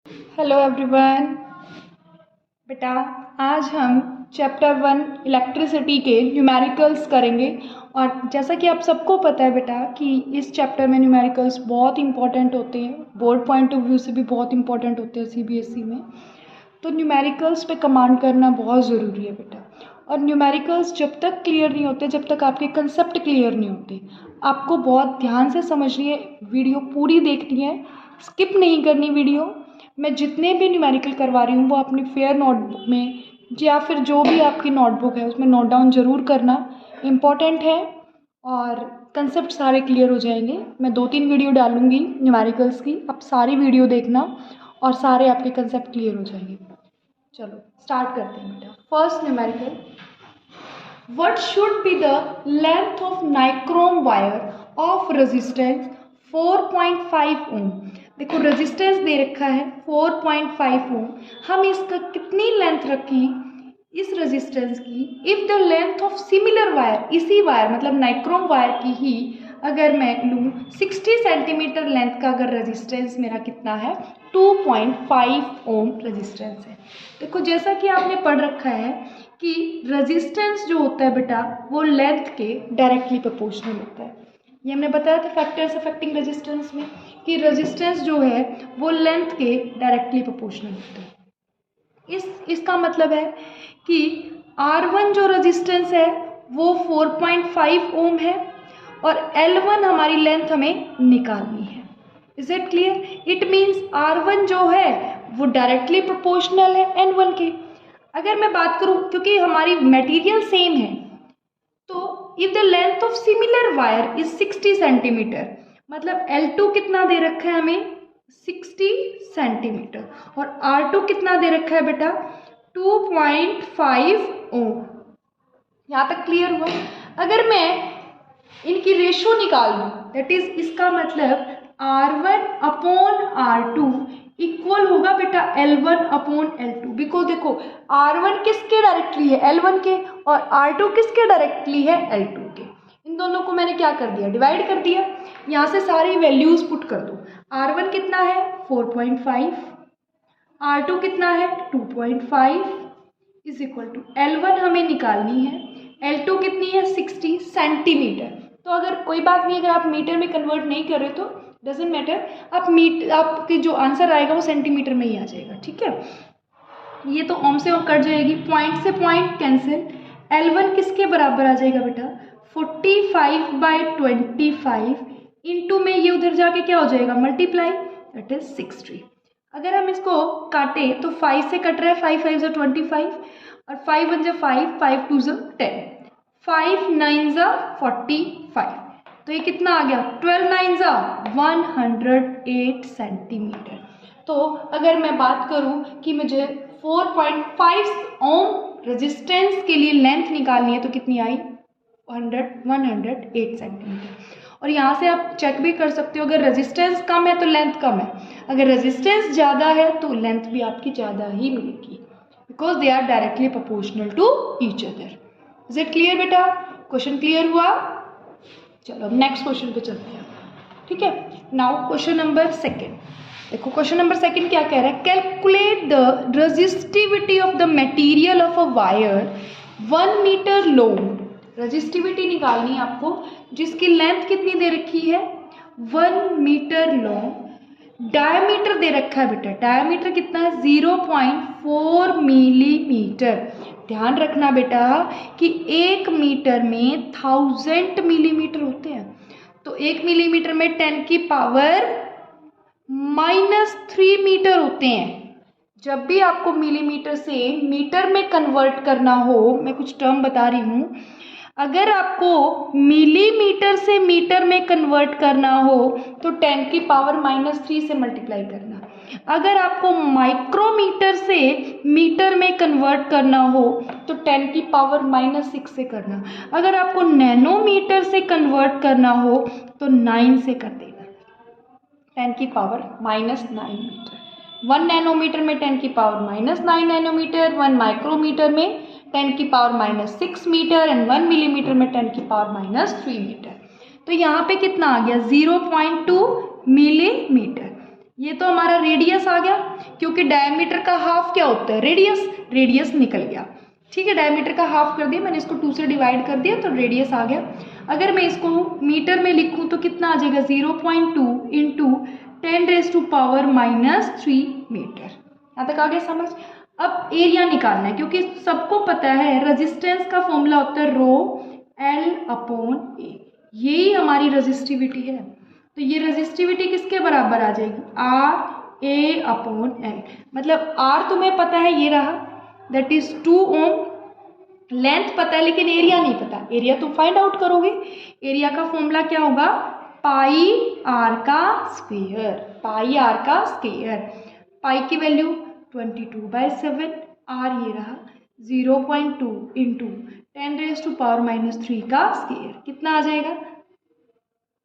Hello everyone. बेटा, आज हम चैप्टर 1 इलेक्ट्रिसिटी के न्यूमेरिकल्स करेंगे। और जैसा कि आप सबको पता है बेटा कि इस चैप्टर में न्यूमेरिकल्स बहुत इंपॉर्टेंट होते हैं, बोर्ड पॉइंट ऑफ व्यू से भी बहुत इंपॉर्टेंट होते हैं सीबीएसई में। तो न्यूमेरिकल्स पे कमांड करना बहुत ज़रूरी है बेटा। और न्यूमेरिकल्स जब तक क्लियर नहीं होते, जब तक आपके कंसेप्ट क्लियर नहीं होते, आपको बहुत ध्यान से समझनी है, वीडियो पूरी देखनी है, स्किप नहीं करनी वीडियो। मैं जितने भी न्यूमेरिकल करवा रही हूँ वो अपनी फेयर नोटबुक में या फिर जो भी आपकी नोटबुक है उसमें नोट डाउन ज़रूर करना, इम्पॉर्टेंट है। और कंसेप्ट सारे क्लियर हो जाएंगे। मैं 2-3 वीडियो डालूंगी न्यूमेरिकल्स की, आप सारी वीडियो देखना और सारे आपके कंसेप्ट क्लियर हो जाएंगे। चलो स्टार्ट करते हैं बेटा। First numerical, what should be the length of nichrome wire of resistance 4.5 ओम। देखो रेजिस्टेंस दे रखा है 4.5 ओम, हम इसका कितनी लेंथ रखें इस रेजिस्टेंस की। If the length of similar wire, इसी वायर मतलब नाइक्रोम वायर की ही अगर मैं लूँ 60 सेंटीमीटर लेंथ का, अगर रेजिस्टेंस मेरा कितना है 2.5 ओम रेजिस्टेंस है। देखो जैसा कि आपने पढ़ रखा है कि रेजिस्टेंस जो होता है बेटा वो लेंथ के डायरेक्टली प्रोपोर्शनल होता है। ये हमने बताया था फैक्टर्स अफेक्टिंग रेजिस्टेंस में कि रेजिस्टेंस जो है वो लेंथ के डायरेक्टली प्रोपोर्शनल होता है। इसका मतलब है कि R1 जो रेजिस्टेंस है वो 4.5 ओम है और L1 हमारी लेंथ हमें निकालनी है। Is it clear? It means R1 जो है वो डायरेक्टली प्रोपोर्शनल है N1 के। अगर मैं बात करूं, क्योंकि हमारी मटेरियल सेम है, तो if the length of similar wire is 60 centimetre, मतलब L2 कितना दे रखा है हमें 60 सेंटीमीटर और R2 कितना दे रखा है बेटा 2.5 ओम। यहाँ तक क्लियर हुआ? अगर मैं इनकी रेशो निकाल लूँ, दैट इज इसका मतलब R1 अपॉन R2 इक्वल होगा बेटा L1 अपॉन L2। बिकॉज देखो R1 किसके डायरेक्टली है L1 के और R2 किसके डायरेक्टली है L2 के। इन दोनों को मैंने क्या कर दिया, डिवाइड कर दिया। यहाँ से सारी वैल्यूज पुट कर दो। R1 कितना है 4.5, R2 कितना है 2.5 इज इक्वल टू L1 हमें निकालनी है, L2 कितनी है 60 सेंटीमीटर। तो अगर कोई बात नहीं, अगर आप मीटर में कन्वर्ट नहीं कर रहे तो डजेंट मैटर, आपकी जो आंसर आएगा वो सेंटीमीटर में ही आ जाएगा। ठीक है, ये तो ओम से ओम कट जाएगी, पॉइंट से पॉइंट कैंसिल। L1 किसके बराबर आ जाएगा बेटा 45/25 इंटू में ये उधर जाके क्या हो जाएगा मल्टीप्लाई, दैट इज 60। अगर हम इसको काटे तो 5 से कट रहा है, 5 5 25 और 5 1 5, 5 2 10, 5 9 45। तो ये कितना आ गया 12 9 108 सेंटीमीटर। तो अगर मैं बात करूं कि मुझे 4.5 ओम रेजिस्टेंस के लिए लेंथ निकालनी है तो कितनी आई 108 सेंटीमीटर। और यहाँ से आप चेक भी कर सकते हो, अगर रेजिस्टेंस कम है तो लेंथ कम है, अगर रेजिस्टेंस ज़्यादा है तो लेंथ भी आपकी ज़्यादा ही मिलेगी, because they are directly proportional to each other. Is it clear बेटा? क्वेश्चन क्लियर हुआ? चलो अब नेक्स्ट क्वेश्चन पे चलते हैं। ठीक है, नाउ क्वेश्चन नंबर 2। देखो क्वेश्चन नंबर 2 क्या कह रहा है, calculate the resistivity of the material of a wire 1 metre long. Resistivity निकालनी है आपको जिसकी लेंथ कितनी दे रखी है 1 मीटर लॉन्ग। डायमीटर दे रखा है बेटा, डायमीटर कितना है 0.4 मिलीमीटर। ध्यान रखना बेटा कि 1 मीटर में 1000 मिलीमीटर होते हैं, तो 1 मिलीमीटर में 10 की पावर -3 मीटर होते हैं। जब भी आपको मिलीमीटर से मीटर में कन्वर्ट करना हो, मैं कुछ टर्म बता रही हूँ, अगर आपको मिलीमीटर से मीटर में कन्वर्ट करना हो तो 10 की पावर -3 से मल्टीप्लाई करना। अगर आपको माइक्रोमीटर से मीटर में कन्वर्ट करना हो तो 10 की पावर -6 से करना। अगर आपको नैनोमीटर से कन्वर्ट करना हो तो 9 से कर देना, 10 की पावर -9 मीटर। 1 नैनोमीटर में 10 की पावर -9 नैनोमीटर, 1 माइक्रोमीटर में 10 की पावर -6 मीटर एंड 1 मिलीमीटर में 10 की पावर -3 मीटर। तो यहाँ पे कितना आ गया 0.2 मिलीमीटर। ये तो हमारा रेडियस आ गया, क्योंकि डायमीटर का हाफ क्या होता है, रेडियस, रेडियस निकल गया। ठीक है, डायमीटर का हाफ कर दिया मैंने, इसको 2 से डिवाइड कर दिया तो रेडियस आ गया। अगर मैं इसको मीटर में लिखूं तो कितना आ जाएगा, 0.2 इंटू 10⁻³ मीटर। यहाँ तक आ गया समझ। अब एरिया निकालना है, क्योंकि सबको पता है रेजिस्टेंस का फॉर्मूला होता है रो L/A, यही हमारी रेजिस्टिविटी है। तो ये रेजिस्टिविटी किसके बराबर आ जाएगी, RA/L। मतलब R तुम्हें पता है, ये रहा, दैट इज 2 ओम। लेंथ पता है लेकिन एरिया नहीं पता, एरिया तुम फाइंड आउट करोगे। एरिया का फॉर्मूला क्या होगा, पाई r का स्क्वायर, पाई r का स्क्वायर। पाई की वैल्यू 22/7, r ये रहा 0.2 इंटू 10⁻³ का स्क्वायर, कितना आ जाएगा,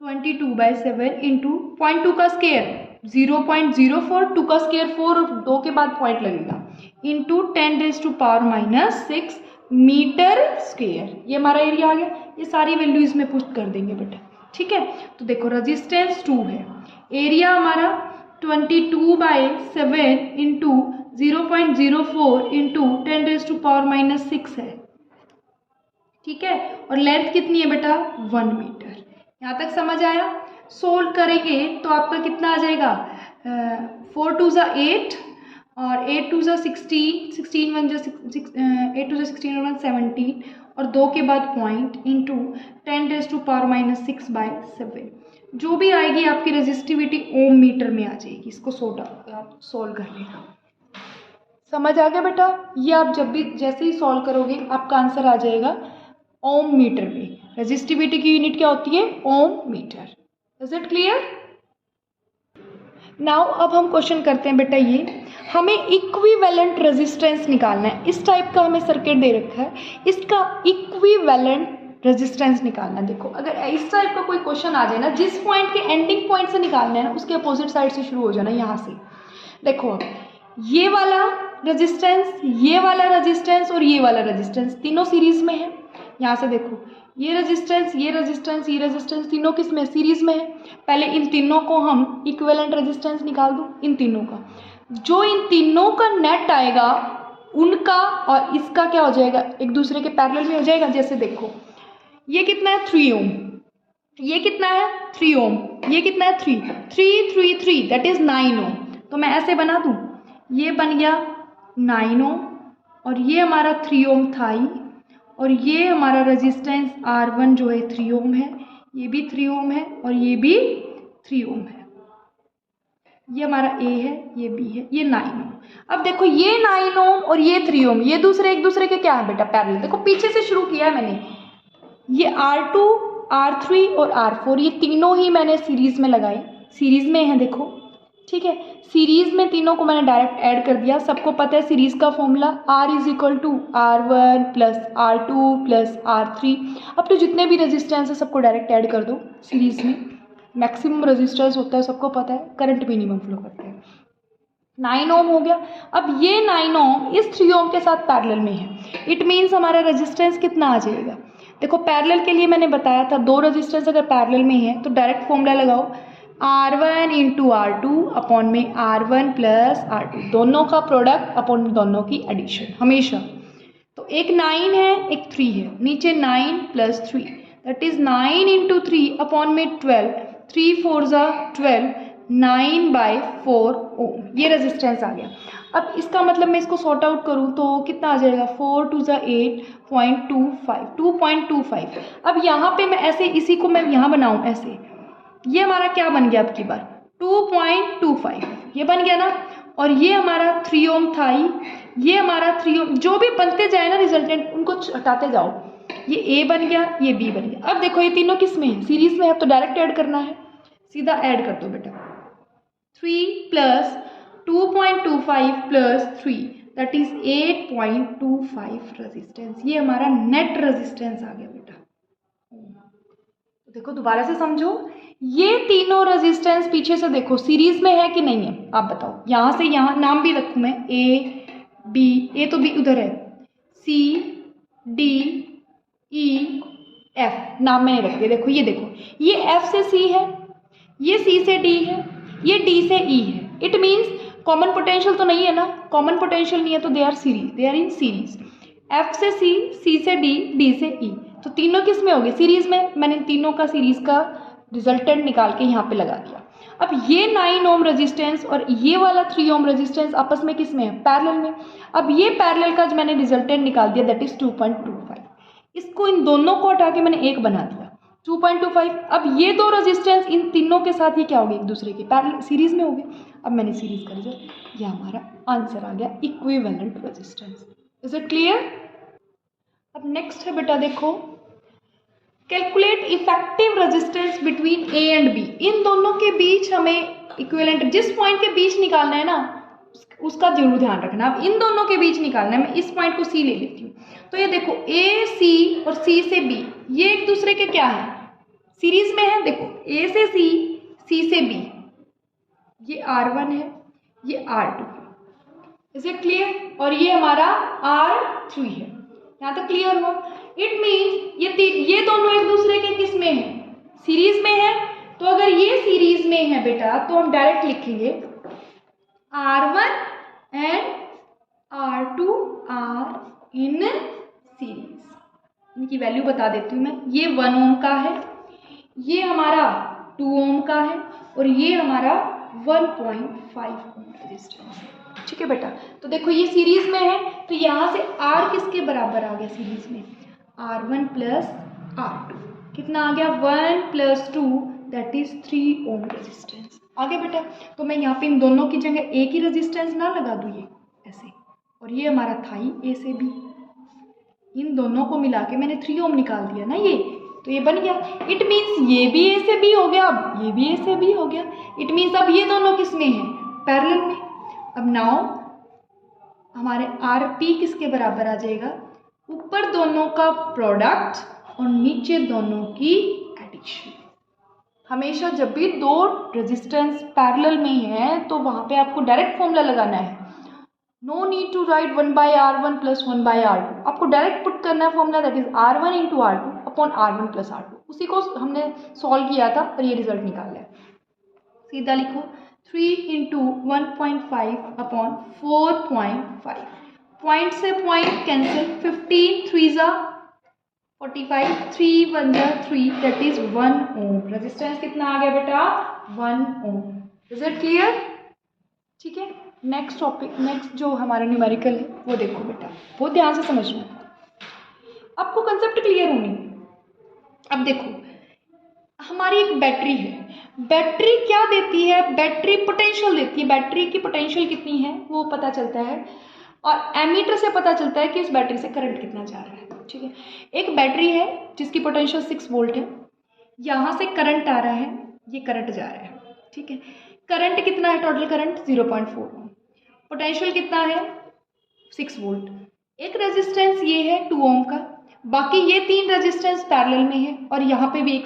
22/7 इंटू 0.2 का स्क्वायर 0.04, 2 का स्क्वायर 4, 2 के बाद पॉइंट लगेगा, इंटू 10⁻⁻6 मीटर स्क्वायर। ये हमारा एरिया आ गया। ये सारी वैल्यू इसमें पुट कर देंगे बेटा। ठीक है, तो देखो रेजिस्टेंस 2 है, एरिया हमारा 22/7 इंटू 0.04 इंटू 10⁻⁻6 है। ठीक है, और लेंथ कितनी है बेटा, 1 मीटर। यहाँ तक समझ आया। सोल्व करेंगे तो आपका कितना आ जाएगा, 4 2 ज़ा 8 और 8 2 ज़ा 16, 16 1 ज़ा 8 2 ज़ा 16 और 1 17, और 2 के बाद पॉइंट इंटू 10⁻⁻6/7। जो भी आएगी आपकी रेजिस्टिविटी ओम मीटर में आ जाएगी। इसको सोल्व कर लेना। समझ आ गया बेटा। ये आप जब भी जैसे ही सॉल्व करोगे आपका आंसर आ जाएगा ओम मीटर में। रेजिस्टिविटी की यूनिट क्या होती है, ohm metre. Is it clear. Now अब हम क्वेश्चन करते हैं बेटा, ये हमें इक्विवेलेंट रेजिस्टेंस निकालना है। इस टाइप का हमें सर्किट दे रखा है, इसका इक्विवेलेंट रेजिस्टेंस निकालना है। देखो अगर इस टाइप का कोई क्वेश्चन आ जाए ना, जिस पॉइंट के एंडिंग पॉइंट से निकालना है ना, उसके अपोजिट साइड से शुरू हो जाना, यहाँ से। देखो अब ये वाला रेजिस्टेंस, ये वाला रेजिस्टेंस और ये वाला रेजिस्टेंस तीनों सीरीज में है। यहाँ से देखो ये रेजिस्टेंस, ये रेजिस्टेंस, ये रेजिस्टेंस तीनों किस में, सीरीज में है। पहले इन तीनों को हम इक्विवेलेंट रेजिस्टेंस निकाल दो, इन तीनों का। जो इन तीनों का नेट आएगा उनका और इसका क्या हो जाएगा, एक दूसरे के पैरेलल में हो जाएगा। जैसे देखो ये कितना है, 3 ओम, ये कितना है 3 ओम, ये कितना है 3 3 3 3 दैट इज 9 ओम। तो मैं ऐसे बना दूं, ये बन गया 9 ओम और ये हमारा 3 ओम था ही, और ये हमारा रेजिस्टेंस R1 जो है 3 ओम है, ये भी 3 ओम है और ये भी 3 ओम है। ये हमारा A है, ये B है, ये 9 ओम। अब देखो ये 9 ओम और ये 3 ओम, ये दूसरे एक दूसरे के क्या है बेटा, पैरेलल। देखो पीछे से शुरू किया है मैंने, ये R2 R3 और R4 ये तीनों ही मैंने सीरीज में लगाए, सीरीज में है देखो। ठीक है, सीरीज में तीनों को मैंने डायरेक्ट ऐड कर दिया। सबको पता है सीरीज का formula R = R1 + R2 + R3। अब तो जितने भी रेजिस्टेंस है सबको डायरेक्ट ऐड कर दो सीरीज में। मैक्सिमम रेजिस्टेंस होता है सबको पता है, करंट मिनिमम फ्लो करते हैं। 9 ओम हो गया। अब ये 9 ओम इस 3 ओम के साथ पैरेलल में है। इट मीन्स हमारा रेजिस्टेंस कितना आ जाएगा। देखो पैरेलल के लिए मैंने बताया था, 2 रेजिस्टेंस अगर पैरेलल में है तो डायरेक्ट फॉर्मूला लगाओ, R1 × R2 अपॉन में R1 + R2, दोनों का प्रोडक्ट अपॉन दोनों की एडिशन हमेशा। तो एक 9 है एक 3 है, नीचे 9 + 3 दैट इज 9 × 3 अपॉन में 12, 3 4 ज़ा 12, 9/4 ओम। ये रेजिस्टेंस आ गया। अब इसका मतलब मैं इसको सॉर्ट आउट करूँ तो कितना आ जाएगा, 4 2 ज़ा 8.25, 2.25। अब यहाँ पे मैं ऐसे इसी को मैं यहाँ बनाऊँ ऐसे, ये हमारा क्या बन गया अब की बार 2.25, ये बन गया ना। और ये हमारा 3 ओम था ही, ये हमारा 3 ओम, जो भी बनते जाए ना रिजल्टेंट उनको हटाते जाओ। ये A बन गया, ये B बन गया। अब देखो ये तीनों किस में है, सीरीज में है, तो डायरेक्ट ऐड करना है, सीधा ऐड कर दो बेटा। 3 + 2.25 + 3 दैट इज 8.25 रेजिस्टेंस। ये हमारा नेट रेजिस्टेंस आ गया बेटा। देखो दोबारा से समझो, ये तीनों रेजिस्टेंस पीछे से देखो सीरीज में है कि नहीं है, आप बताओ। यहाँ से यहाँ नाम भी रखूँ मैं, A B, A तो B उधर है, C D E F नाम मैंने रख दिया। देखो ये देखो, ये F से C है, ये C से D है, ये D से E है। इट मीन्स कॉमन पोटेंशियल तो नहीं है ना, कॉमन पोटेंशियल नहीं है तो they are in series. F से सी, सी से डी, डी से ई, तो तीनों किस में हो गए, सीरीज में। मैंने तीनों का सीरीज का रिजल्टेंट निकाल के यहाँ पे लगा दिया। अब ये 9 ओम रेजिस्टेंस और ये वाला 3 ओम रेजिस्टेंस आपस में किस में है, पैरेलल में। अब ये पैरेलल का जो मैंने रिजल्टेंट निकाल दिया दैट इज 2.25। इसको इन दोनों को हटा के मैंने एक बना दिया 2.25। अब ये दो रेजिस्टेंस इन तीनों के साथ ये क्या हो गए, एक दूसरे के पैरेलल सीरीज में हो गए। अब मैंने सीरीज का रिजल्ट, ये हमारा आंसर आ गया equivalent resistance. Is it clear. अब नेक्स्ट है बेटा देखो, calculate effective resistance between A and B. इन दोनों के बीच हमें इक्विवेलेंट, जिस पॉइंट के बीच निकालना है ना उसका जरूर ध्यान रखना। अब इन दोनों के बीच निकालना है, मैं इस पॉइंट को सी ले लेती हूँ। तो ये देखो ए सी और सी से बी, ये एक दूसरे के क्या है, सीरीज में है। देखो ए से सी, सी से बी, ये R1 है, ये R2। Is it clear. और ये हमारा R3 है। यहाँ तक क्लियर हो। इट मीन्स ये दोनों एक दूसरे के किस में है, सीरीज में है। तो अगर ये सीरीज में है बेटा तो हम डायरेक्ट लिखेंगे R1 and R2 are in series. इनकी वैल्यू बता देती हूँ मैं। ये 1 ओम का है, ये हमारा 2 ओम का है और ये हमारा 1.5 ओम रेजिस्टेंस है। ठीक है बेटा। तो देखो ये सीरीज में है तो यहाँ से R किसके बराबर आ गया सीरीज में, R1 प्लस R2। कितना आ गया, 1 plus 2 that is 3 ohm resistance. आगे बेटा, तो मैं यहाँ पे इन दोनों की जगह एक ही रेजिस्टेंस ना लगा दूँ, ये ऐसे, और ये हमारा था ही ए से बी। इन दोनों को मिला के मैंने 3 ओम निकाल दिया ना ये, तो ये बन गया। इट मीन्स ये भी ए से बी हो गया, अब ये भी ए से बी हो गया। इट मीन्स अब ये दोनों किस में है, पैरेलल में। अब नाउ हमारे आर पी किसके बराबर आ जाएगा, ऊपर दोनों का प्रोडक्ट और नीचे दोनों की एडिशन। हमेशा जब भी दो रेजिस्टेंस पैरेलल में है तो वहाँ पे आपको डायरेक्ट फॉर्मूला लगाना है। No need to write 1/R1 plus 1/R2। आपको डायरेक्ट पुट करना है formula that is R1 into R2 upon R1 plus R2। उसी को हमने सॉल्व किया था और ये रिजल्ट निकाल लिया। सीधा लिखो 3 इंटू 1.5 अपॉन 4.5। पॉइंट से पॉइंट कैंसिल, 15 3 जा 45, 3 1 जा 3 दैट इज 1 ओम। रेजिस्टेंस कितना आ गया बेटा, 1 ओम। Is it clear. ठीक है। नेक्स्ट टॉपिक, नेक्स्ट जो हमारा न्यूमेरिकल है वो देखो बेटा, बहुत ध्यान से समझना, आपको कंसेप्ट क्लियर होनी। अब देखो हमारी एक बैटरी है, बैटरी क्या देती है, बैटरी पोटेंशियल देती है। बैटरी की पोटेंशियल कितनी है वो पता चलता है और एमीटर से पता चलता है कि उस बैटरी से करंट कितना जा रहा है। ठीक है। एक बैटरी है जिसकी पोटेंशियल 6 वोल्ट है, यहाँ से करंट आ रहा है, ये करंट जा रहा है। ठीक है। करंट कितना है, टोटल करंट 0.4, पोटेंशियल कितना है 6 वोल्ट। एक रेजिस्टेंस ये है 2 ओम का, बाकी ये 3 रेजिस्टेंस पैरेलल में है और यहाँ पे भी एक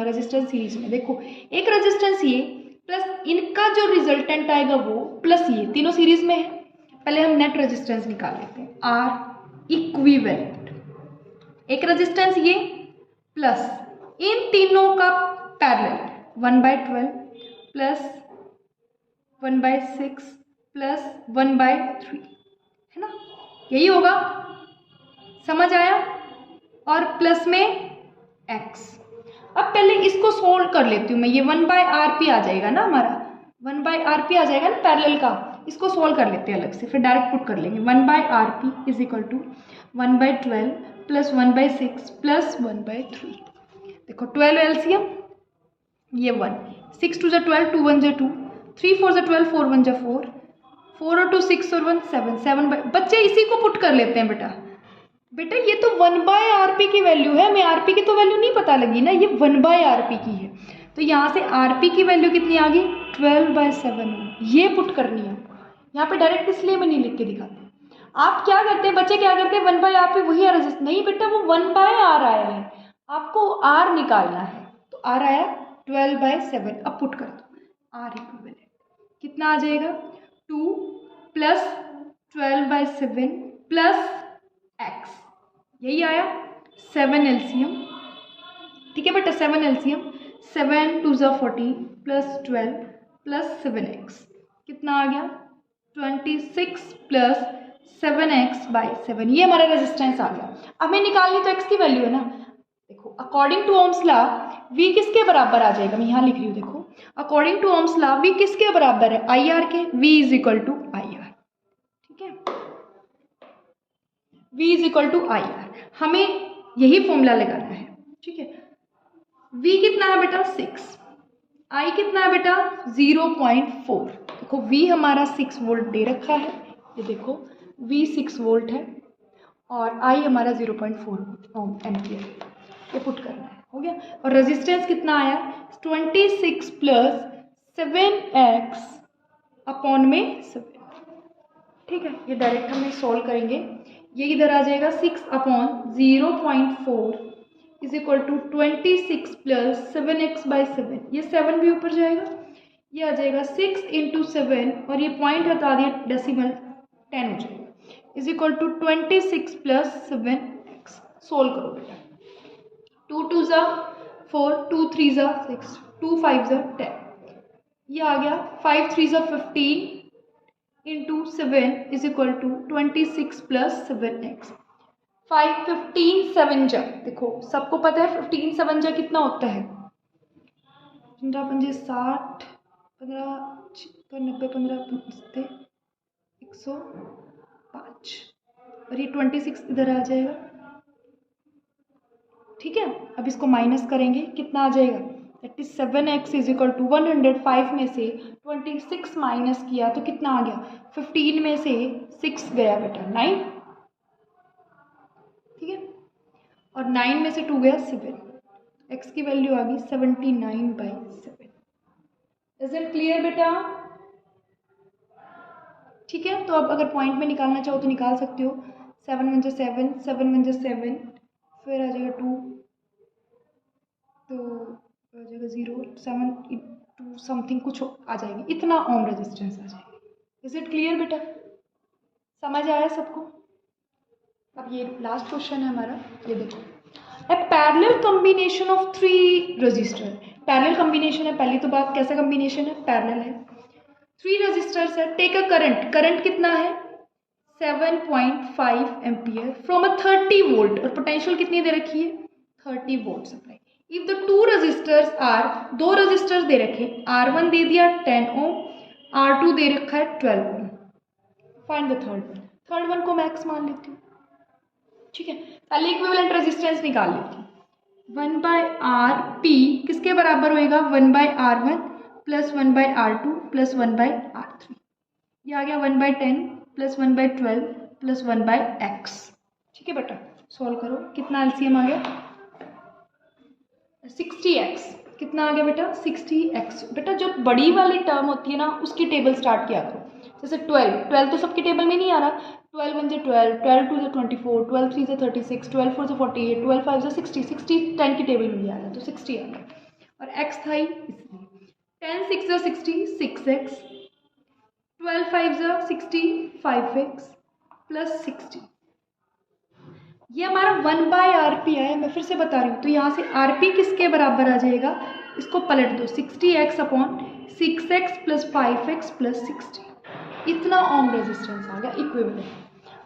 रेजिस्टेंस सीरीज में। देखो एक रेजिस्टेंस ये प्लस इनका जो रिजल्टेंट आएगा वो प्लस ये, तीनों सीरीज में है। पहले हम नेट रेजिस्टेंस निकाल लेते हैं, आर इक्विवेलेंट। एक रेजिस्टेंस ये प्लस इन तीनों का पैरेलल 1/12 प्लस 1/6 प्लस 1/3 है ना, यही होगा, समझ आया। और प्लस में x। अब पहले इसको सोल्व कर लेती हूँ मैं, ये 1/RP आ जाएगा ना हमारा, 1/RP आ जाएगा ना पैरेलल का। इसको सोल्व कर लेते हैं अलग से, फिर डायरेक्ट पुट कर लेंगे। 1/RP is equal to 1/12 plus 1/6 plus 1/3। देखो 12 एलसीएम, ये 1, 6 2 × 12, 2 1 × 2, 3 4 × 12, 4 1 × 4, 4 और 2 6 और 1 7, 7 बच्चे इसी को पुट कर लेते हैं बेटा ये तो 1/RP की वैल्यू है, हमें RP की तो वैल्यू नहीं पता लगी ना, ये 1/RP की है। तो यहाँ से RP की वैल्यू कितनी आ गई, 12/7। ये पुट करनी है आपको, यहाँ पे डायरेक्ट इसलिए मैं नहीं लिख के दिखाती। आप क्या करते हैं बच्चे, क्या करते हैं 1/RP वही रेजिस्टेंस, नहीं बेटा वो 1/R आया है, आपको R निकालना है। तो R आया 12/7, अब पुट कर दो R इक्विवेलेंट कितना आ जाएगा, 2 प्लस 12/7 प्लस x, यही आया 7 एलसीएम। ठीक है बेटा 7 एलसीएम, 7 2 × 14 प्लस 12 प्लस 7x। कितना आ गया 26 प्लस 7x/7, ये हमारा रेजिस्टेंस आ गया। अब हमें निकालनी तो x की वैल्यू है ना। देखो according to Ohm's law v किसके बराबर आ जाएगा, मैं यहाँ लिख रही हूँ। देखो according to Ohm's law v किसके बराबर है, IR के। v is equal to IR, ठीक है, v is equal to IR। हमें यही फॉर्मूला लगाना है, ठीक है। v कितना है बेटा 6, I कितना है बेटा 0.4। देखो v हमारा 6 वोल्ट दे रखा है, ये देखो v 6 वोल्ट है और I हमारा 0.4 एम्पियर, ये पुट करना है, हो गया। और रेजिस्टेंस कितना आया 26 प्लस 7x अपॉन में 7, ठीक है। ये डायरेक्ट हम सॉल्व करेंगे, ये इधर आ जाएगा 6 upon 0.4 is equal to 26 plus 7x/7, ये 7 भी ऊपर जाएगा, ये आ जाएगा 6 इंटू 7 और ये पॉइंट हटा दिया डेसिमल 10 हो जाएगा, is equal to 26 plus 7x। Solve करो बेटा, 2 2 ज़ा 4, 2 3 ज़ा 6, 2 5 ज़ा 10, ये आ गया 5 3 ज़ा 15 into 7 is equal to 26 plus 7x। 5 15 7 जा, देखो सबको पता है 15 7 जा कितना होता है, 15 पंजे 60, 15 90, 15 105 और ये 26 इधर आ जाएगा, ठीक है। अब इसको माइनस करेंगे, कितना आ जाएगा, that is 7x is equal to 105 में से 26 माइनस किया तो कितना आ गया, 15 में से 6 गया बेटा 9, ठीक है, और 9 में से 2 गया 7, x की वैल्यू आ गई 79/7। इज इट क्लियर बेटा, ठीक है। तो अब अगर पॉइंट में निकालना चाहो तो निकाल सकते हो, 7 1 7, 7 1 7, फिर आ जाएगा 2, तो आ जाएगा 0, 7 2 समथिंग कुछ आ जाएगी, इतना ओम रेजिस्टेंस आ जाएगी। इज इट क्लियर बेटा, समझ आया सबको। अब ये लास्ट क्वेश्चन है हमारा, ये देखो, A parallel combination of 3 resistor. Parallel combination है, पहली तो बात कैसा कॉम्बिनेशन है, पैरेलल है, 3 रजिस्टर्स है। टेक अ करंट, करंट कितना है 7.5 एम्पियर फ्रॉम अ 30 वोल्ट और पोटेंशियल कितनी दे रखी है 30 volt supply. If the 2 resistors are, 2 resistors दे रखे, R1 दे दिया 10 ओम, R2 दे रखा है 12 ओम। फाइंड द थर्ड वन को मैक्स मान लेती हूँ, ठीक है। पहले इक्विवेलेंट रेजिस्टेंस निकाल लेती हूँ, 1/RP किसके बराबर होएगा 1/R1 plus 1/R2 plus 1/R3, ये आ गया 1/10 प्लस 1/12 प्लस 1/x, ठीक है बेटा। सॉल्व करो, कितना एलसीएम आ गया 60x, कितना आ गया बेटा 60x। बेटा जो बड़ी वाली टर्म होती है ना उसकी टेबल स्टार्ट किया करो, जैसे 12 तो सबकी टेबल में नहीं आ रहा, 12 1 12, 12 2 24, 12 3 36, 12 4 48, 12 5 60, 60 10 की टेबल में भी आ रहा है तो 60 आ गया, और x था ही इसलिए 10 6 60 6x, 12 5 60 5x प्लस 60, ये हमारा 1/RP है। मैं फिर से बता रही हूँ, तो यहाँ से RP किसके बराबर आ जाएगा, इसको पलट दो 60x upon 6x plus 5x plus 60, इतना ओम रेजिस्टेंस आ गया इक्विवेलेंट।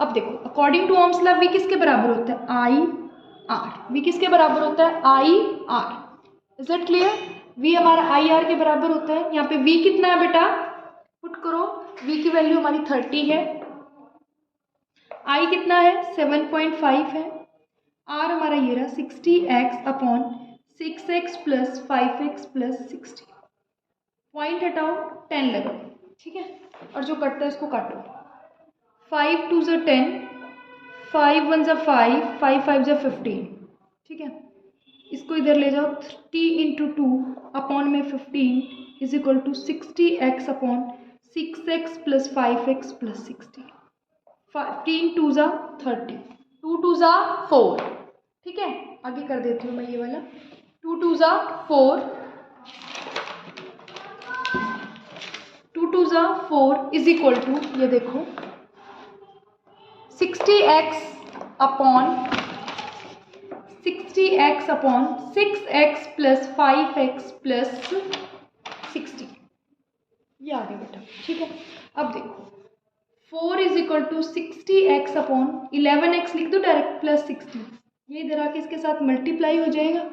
अब देखो according to Ohm's law V किसके बराबर होता है IR, V किसके बराबर होता है IR। Is it clear, V हमारा IR के बराबर होता है। यहाँ पे V कितना है बेटा, पुट करो, V की वैल्यू हमारी 30 है, I कितना है 7.5 है, R हमारा ये रहा 60x upon 6x plus 5x plus 60, point हटाओ 10 लगाओ, ठीक है, और जो कटता है उसको काटो, 5 2 10, 5 1 5, 5 5 15, ठीक है। इसको इधर ले जाओ, 30 इंटू 2 अपॉन में 15 is equal to 60x upon 6x plus 5x plus 60, 15 2 30, 2 2 4, ठीक है। आगे कर देती हूँ मैं ये वाला, 2 2 4, 2 2 4 इज इक्वल टू, ये देखो 60x upon 6x plus 5x plus 60, ये आ गया बेटा, ठीक है। अब देखो 4 is equal to 60x upon 11x लिख दो डायरेक्ट प्लस 60, ये इधर आके इसके साथ मल्टीप्लाई हो जाएगा,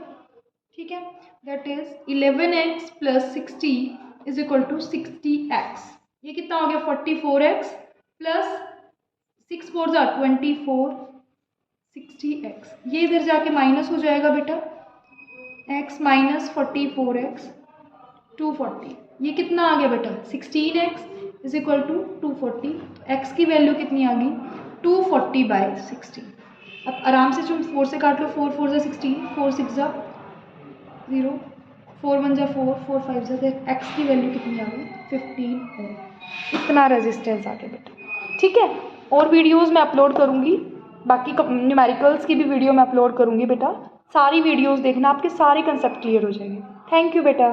ठीक है। That is 11x plus 60 is equal to 60x। ये कितना हो गया 44x प्लस 6 4 जा 24 60x। ये इधर जाके माइनस हो जाएगा बेटा, x माइनस 44x 240। ये कितना आ गया बेटा 16x इज इक्वल टू 240। तो x की वैल्यू कितनी आ गई 240/16। अब आराम से तुम 4 से काट लो, 4 4 जा 16, 4 6 जा 0, 4 1 जा 4, 4 5 जा, x की वैल्यू कितनी आ गई 15 ओम। इतना रेजिस्टेंस आ गया बेटा, ठीक है। और वीडियोस मैं अपलोड करूँगी, बाकी न्यूमेरिकल्स की भी वीडियो मैं अपलोड करूँगी बेटा। सारी वीडियोस देखना, आपके सारे कंसेप्ट क्लियर हो जाएंगे। थैंक यू बेटा।